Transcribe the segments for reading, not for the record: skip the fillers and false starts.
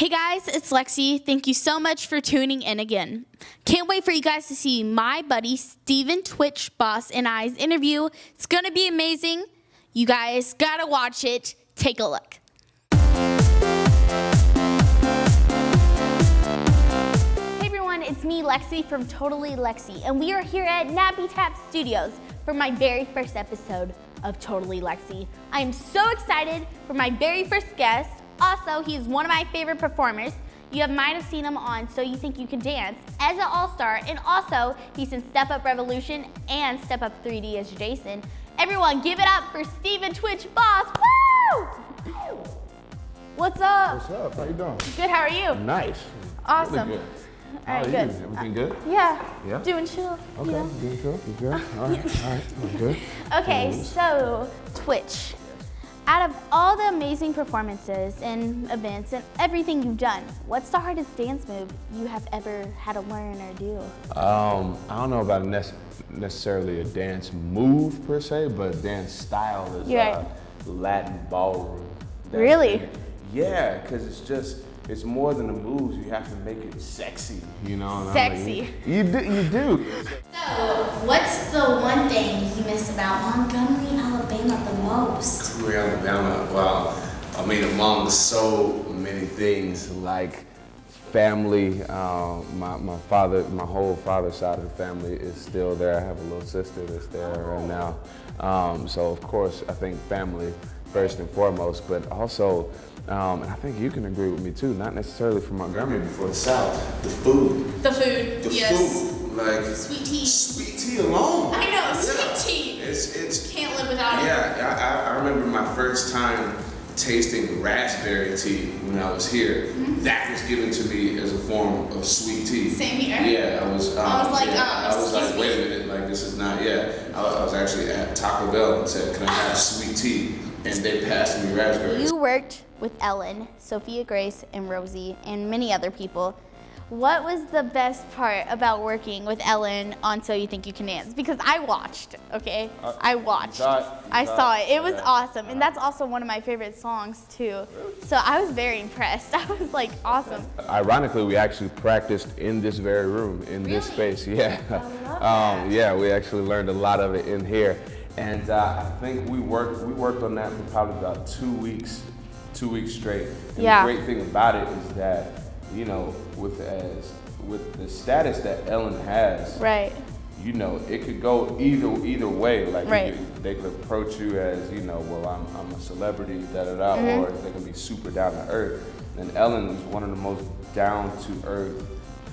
Hey guys, it's Lexi. Thank you so much for tuning in again. Can't wait for you guys to see my buddy Steven Twitch Boss and I's interview. It's gonna be amazing. You guys gotta watch it. Take a look. Hey everyone, it's me Lexi from Totally Lexi, and we are here at Nappy Tap Studios for my very first episode of Totally Lexi. I am so excited for my very first guest. Also, he's one of my favorite performers. You might have seen him on So You Think You Can Dance as an all-star, and also he's in Step Up Revolution and Step Up 3D as Jason. Everyone, give it up for Steven Twitch Boss. Woo! What's up? What's up? How you doing? Good, how are you? Nice. Awesome. Really good. All right, How are good. you? Everything good? Yeah. Doing chill. Okay, Yeah. doing chill. You good? All right, I'm good. Okay, so Twitch. Out of all the amazing performances and events and everything you've done, what's the hardest dance move you have ever had to learn or do? I don't know about necessarily a dance move per se, but dance style is Latin ballroom. Really? Yeah, because it's more than the moves. You have to make it sexy, you know? Sexy. You do. So, what's the one thing you miss about Montgomery, Alabama the most? Montgomery, Alabama, wow. I mean, among so many things like family, my whole father's side of the family is still there. I have a little sister that's there right now. So of course, I think family first and foremost, but also, and I think you can agree with me too, not necessarily from Montgomery, but for the South, the food. The food, the yes. Food, like sweet tea. Sweet tea alone. I know, sweet tea. It's can't live without it. Yeah, I remember my first time tasting raspberry tea when I was here. Mm-hmm. That was given to me as a form of sweet tea. Same here. Yeah, I was like, me. wait a minute, like this is not, I was actually at Taco Bell and said, can I have sweet tea? And they passed me raspberry. You worked with Ellen, Sophia Grace, and Rosie, and many other people. What was the best part about working with Ellen on So You Think You Can Dance? Because I watched, okay? I watched. I saw it. It was awesome. And that's also one of my favorite songs, too. So I was very impressed. I was like, awesome. Ironically, we actually practiced in this very room, in this space. Yeah. I love that. Yeah, we actually learned a lot of it in here. And I think we worked on that for probably about 2 weeks straight. And the great thing about it is that, you know, with the status that Ellen has, right? You know, it could go either way. Like they could approach you as, you know, well, I'm a celebrity, or they can be super down to earth. And Ellen is one of the most down to earth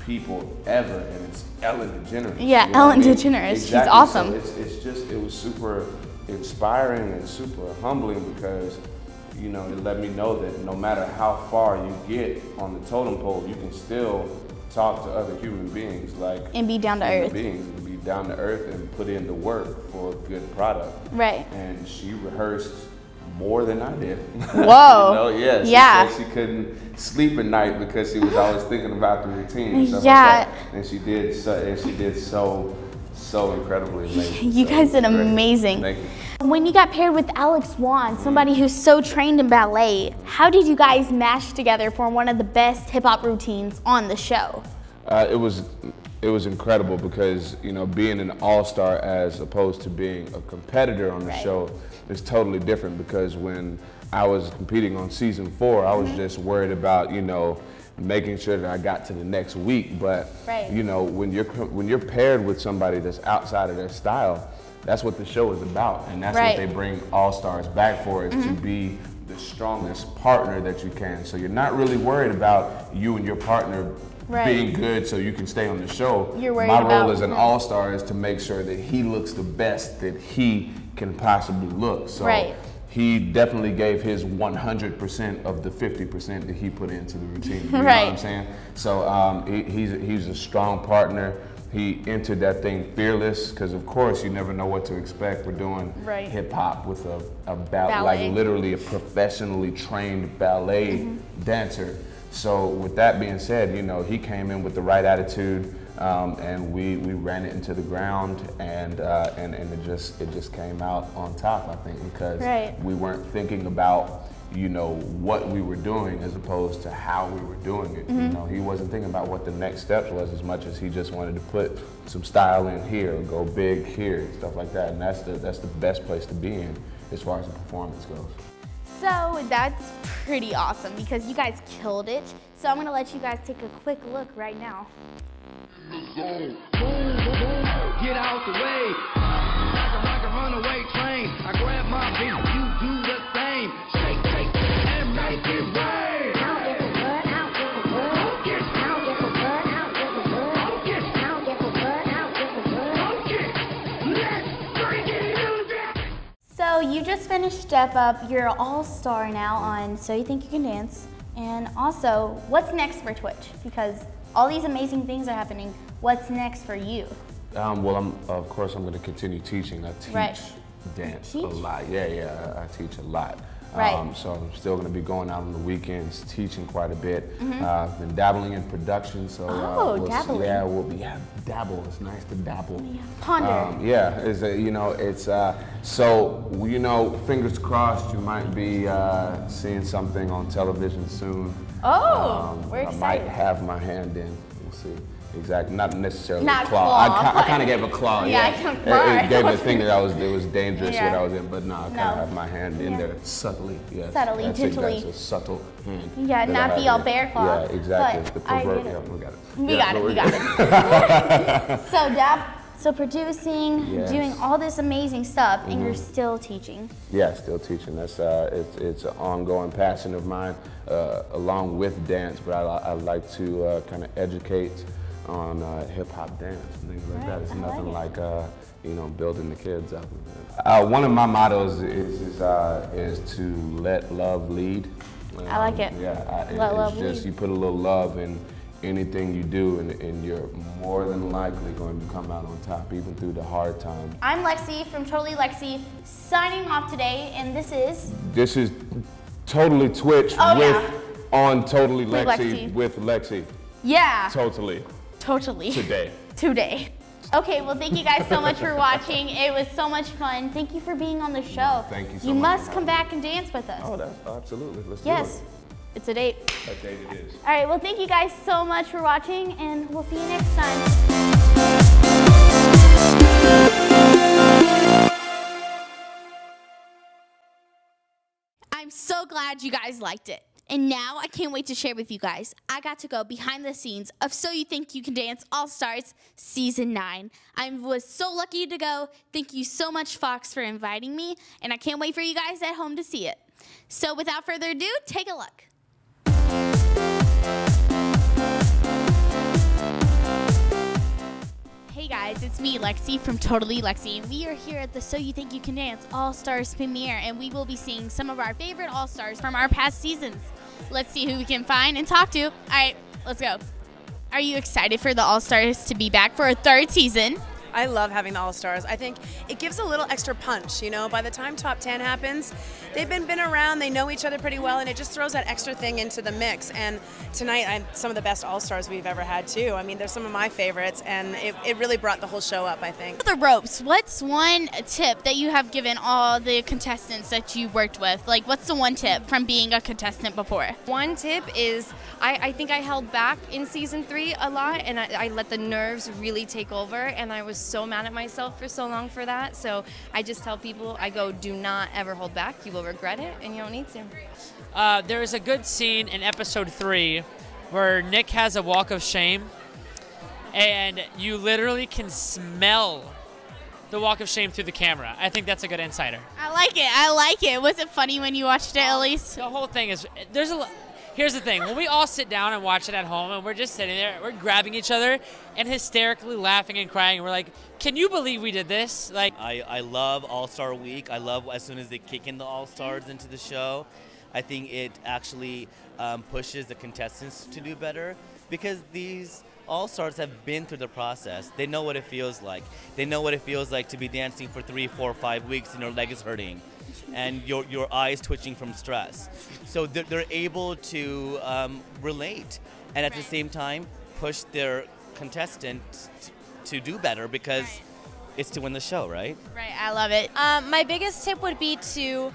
people ever, and it's Ellen DeGeneres. Yeah, you know Ellen DeGeneres. Exactly. She's awesome. So it was super inspiring and super humbling because, you know, it let me know that no matter how far you get on the totem pole, you can still talk to other human beings, and be down to earth. And be down to earth and put in the work for a good product. Right. And she rehearsed more than I did. Whoa. You know, she said she couldn't sleep at night because she was always thinking about the routine and stuff like that. And she did so incredibly amazing. You guys did amazing. Thank you. When you got paired with Alex Wan, somebody who's so trained in ballet, how did you guys mash together for one of the best hip hop routines on the show? It was incredible because, you know, being an all-star as opposed to being a competitor on the show is totally different, because when I was competing on season 4, I was just worried about, you know, making sure that I got to the next week. But you know, when you're paired with somebody that's outside of their style, that's what the show is about, and that's what they bring all-stars back for, is to be the strongest partner that you can. So you're not really worried about you and your partner being good so you can stay on the show. My role as an all-star is to make sure that he looks the best that he can possibly look. So he definitely gave his 100% of the 50% that he put into the routine. You know what I'm saying? So he's a strong partner. He entered that thing fearless, because of course you never know what to expect. We're doing hip hop with a ballet, like literally a professionally trained ballet dancer. So with that being said, you know, he came in with the right attitude, and we ran it into the ground, and it just came out on top, I think, because we weren't thinking about you know, what we were doing as opposed to how we were doing it. You know, he wasn't thinking about what the next steps was as much as he just wanted to put some style in here, or go big here, and stuff like that. And that's the best place to be in as far as the performance goes. So that's pretty awesome because you guys killed it. So I'm gonna let you guys take a quick look right now. Get out the way, like a runaway train. I grab my beat, you do the same. Shake, shake, and make it rain. I'll get the word, I'll get the word. I'll get the word, I'll get the word. I'll get the word, I'll get the word. Let's bring it in. So you just finished Step Up. You're an all-star now on So You Think You Can Dance. And also, what's next for Twitch? Because all these amazing things are happening. What's next for you? Well, of course, I'm going to continue teaching. I teach dance a lot. Yeah, I teach a lot. Right. So I'm still going to be going out on the weekends, teaching quite a bit. I've been dabbling in production, so dabbling. Yeah, dabble. It's nice to dabble. Yeah. Ponder. Yeah, you know, it's so you know, fingers crossed, you might be seeing something on television soon. Oh, we're excited. I might have my hand in. We'll see. Exactly, not necessarily not a claw. I kind of gave a claw. Yeah, it gave me a thing that it was dangerous what I was in, but no, I kind of have my hand in there subtly. Yes, subtly, that's gently. That's a subtle hand. Yeah, not be all bear claw. Yeah, exactly. But the pervert. Yeah, we got it. We got it. So producing, doing all this amazing stuff, and you're still teaching. Yeah, still teaching. That's it's an ongoing passion of mine, along with dance. But I like to kind of educate on hip hop dance and things like that. It's nothing like you know, building the kids up. One of my mottos is to let love lead. I like it. Yeah, let love just lead. You put a little love in anything you do, and you're more than likely going to come out on top, even through the hard times. I'm Lexi from Totally Lexi, signing off today, and this is Totally Twitch on Totally Lexi with Lexi. Yeah. Totally. Today. Okay, well, thank you guys so much for watching. It was so much fun. Thank you for being on the show. Thank you so much. You must come back and dance with us. Oh, that's absolutely. Let's do Yes, it's a date. it. A date it is. All right, well, thank you guys so much for watching, and we'll see you next time. I'm so glad you guys liked it. And now I can't wait to share with you guys. I got to go behind the scenes of So You Think You Can Dance All-Stars Season 9. I was so lucky to go. Thank you so much, Fox, for inviting me. And I can't wait for you guys at home to see it. So without further ado, take a look. Hey guys, it's me, Lexi from Totally Lexi, and we are here at the So You Think You Can Dance All-Stars Premiere, and we will be seeing some of our favorite All-Stars from our past seasons. Let's see who we can find and talk to. All right, let's go. Are you excited for the All-Stars to be back for a third season? I love having the All-Stars. I think it gives a little extra punch, you know. By the time Top 10 happens, they've been around, they know each other pretty well, and it just throws that extra thing into the mix. And tonight, some of the best All-Stars we've ever had, too. I mean, they're some of my favorites, and it really brought the whole show up, I think. The ropes, what's one tip that you have given all the contestants that you worked with? Like, what's the one tip from being a contestant before? One tip is I think I held back in Season 3 a lot, and I let the nerves really take over, and I was so mad at myself for so long for that. So I just tell people, I go, do not ever hold back. You will regret it, and you don't need to. There is a good scene in episode 3 where Nick has a walk of shame, and you literally can smell the walk of shame through the camera. I think that's a good insider. I like it. I like it. Was it funny when you watched it, Elise? The whole thing is, here's the thing. When we all sit down and watch it at home and we're just sitting there, we're grabbing each other and hysterically laughing and crying. And we're like, can you believe we did this? Like, I love All-Star Week. I love as soon as they kick in the All-Stars into the show. I think it actually pushes the contestants to do better because these All-Stars have been through the process. They know what it feels like. They know what it feels like to be dancing for 3, 4, 5 weeks and your leg is hurting and your eyes twitching from stress. So they're able to relate and at the same time push their contestant to do better because it's to win the show, right? Right, I love it. My biggest tip would be to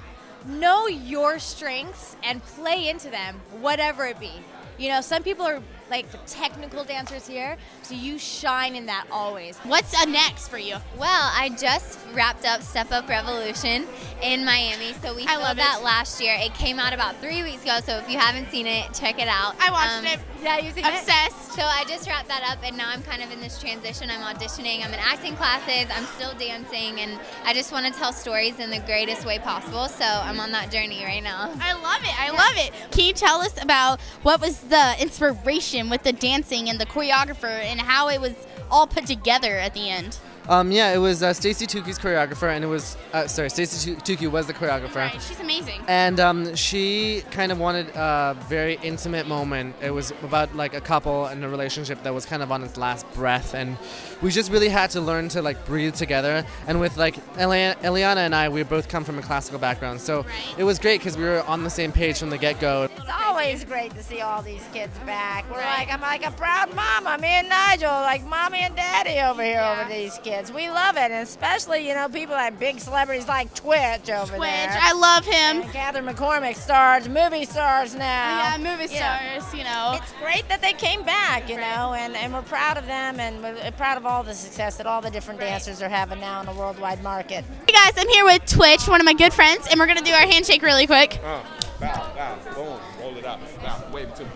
know your strengths and play into them, whatever it be. You know, some people are like the technical dancers here, so you shine in that always. What's next for you? Well, I just wrapped up Step Up Revolution in Miami, so we filmed that last year. It came out about 3 weeks ago, so if you haven't seen it, check it out. I watched it. Yeah, you think obsessed. So I just wrapped that up, and now I'm kind of in this transition. I'm auditioning, I'm in acting classes, I'm still dancing, and I just want to tell stories in the greatest way possible, so I'm on that journey right now. I love it. I love it. Can you tell us about what was the inspiration with the dancing and the choreographer and how it was all put together at the end? Yeah, it was Stacey Tukey's choreographer, and it was Stacey Tukey was the choreographer. Right, she's amazing. And she kind of wanted a very intimate moment. It was about like a couple and a relationship that was kind of on its last breath, and we just really had to learn to like breathe together. And with like Eliana and I, we both come from a classical background, so it was great because we were on the same page from the get-go. It's always great to see all these kids back. I'm like a proud mama. Me and Nigel, like mommy and daddy over here over these kids. We love it, and especially, you know, people like big celebrities like Twitch over there. I love him. And Catherine McCormick stars, movie stars now. Yeah, movie stars, you know. It's great that they came back, you know, and we're proud of them, and we're proud of all the success that all the different dancers are having now in the worldwide market. Hey guys, I'm here with Twitch, one of my good friends, and we're going to do our handshake really quick. Bow, boom, roll it up, bow, wave it to me.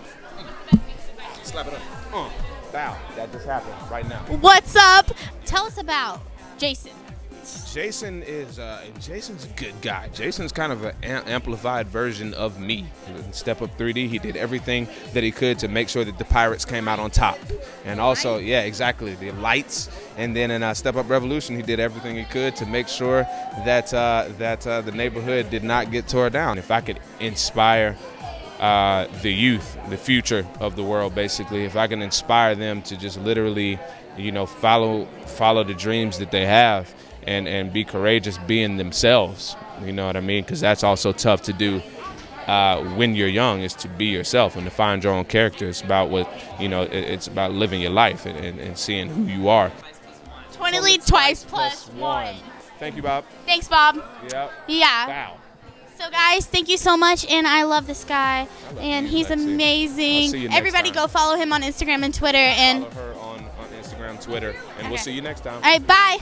Slap it up, bow. That just happened right now. What's up? Tell us about Jason. Jason is, Jason's a good guy. Jason's kind of an amplified version of me. In Step Up 3D, he did everything that he could to make sure that the Pirates came out on top. And also, yeah, exactly, the lights. And then in Step Up Revolution, he did everything he could to make sure that, the neighborhood did not get tore down. If I could inspire the youth, the future of the world, basically, if I can inspire them to just literally, you know, follow the dreams that they have and be courageous being themselves, you know what I mean? Because that's also tough to do when you're young, is to be yourself and to find your own character. It's about what, you know, it's about living your life and seeing who you are. 20 lead twice plus one. Thank you, Bob. Thanks, Bob. Yep. Yeah. Wow. So guys, thank you so much, and I love this guy, and he's amazing. I'll see you next Everybody time. go follow him on Instagram and Twitter. And follow her on Instagram, Twitter, and we'll see you next time. All right, bye.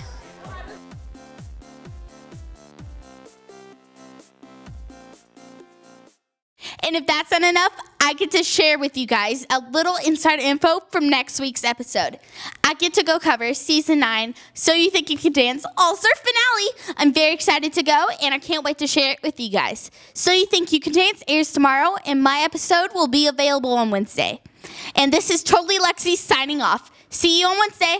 And if that's not enough, I get to share with you guys a little inside info from next week's episode. I get to go cover season 9, So You Think You Can Dance All-Star finale. I'm very excited to go, and I can't wait to share it with you guys. So You Think You Can Dance airs tomorrow, and my episode will be available on Wednesday. And this is Totally Lexi signing off. See you on Wednesday.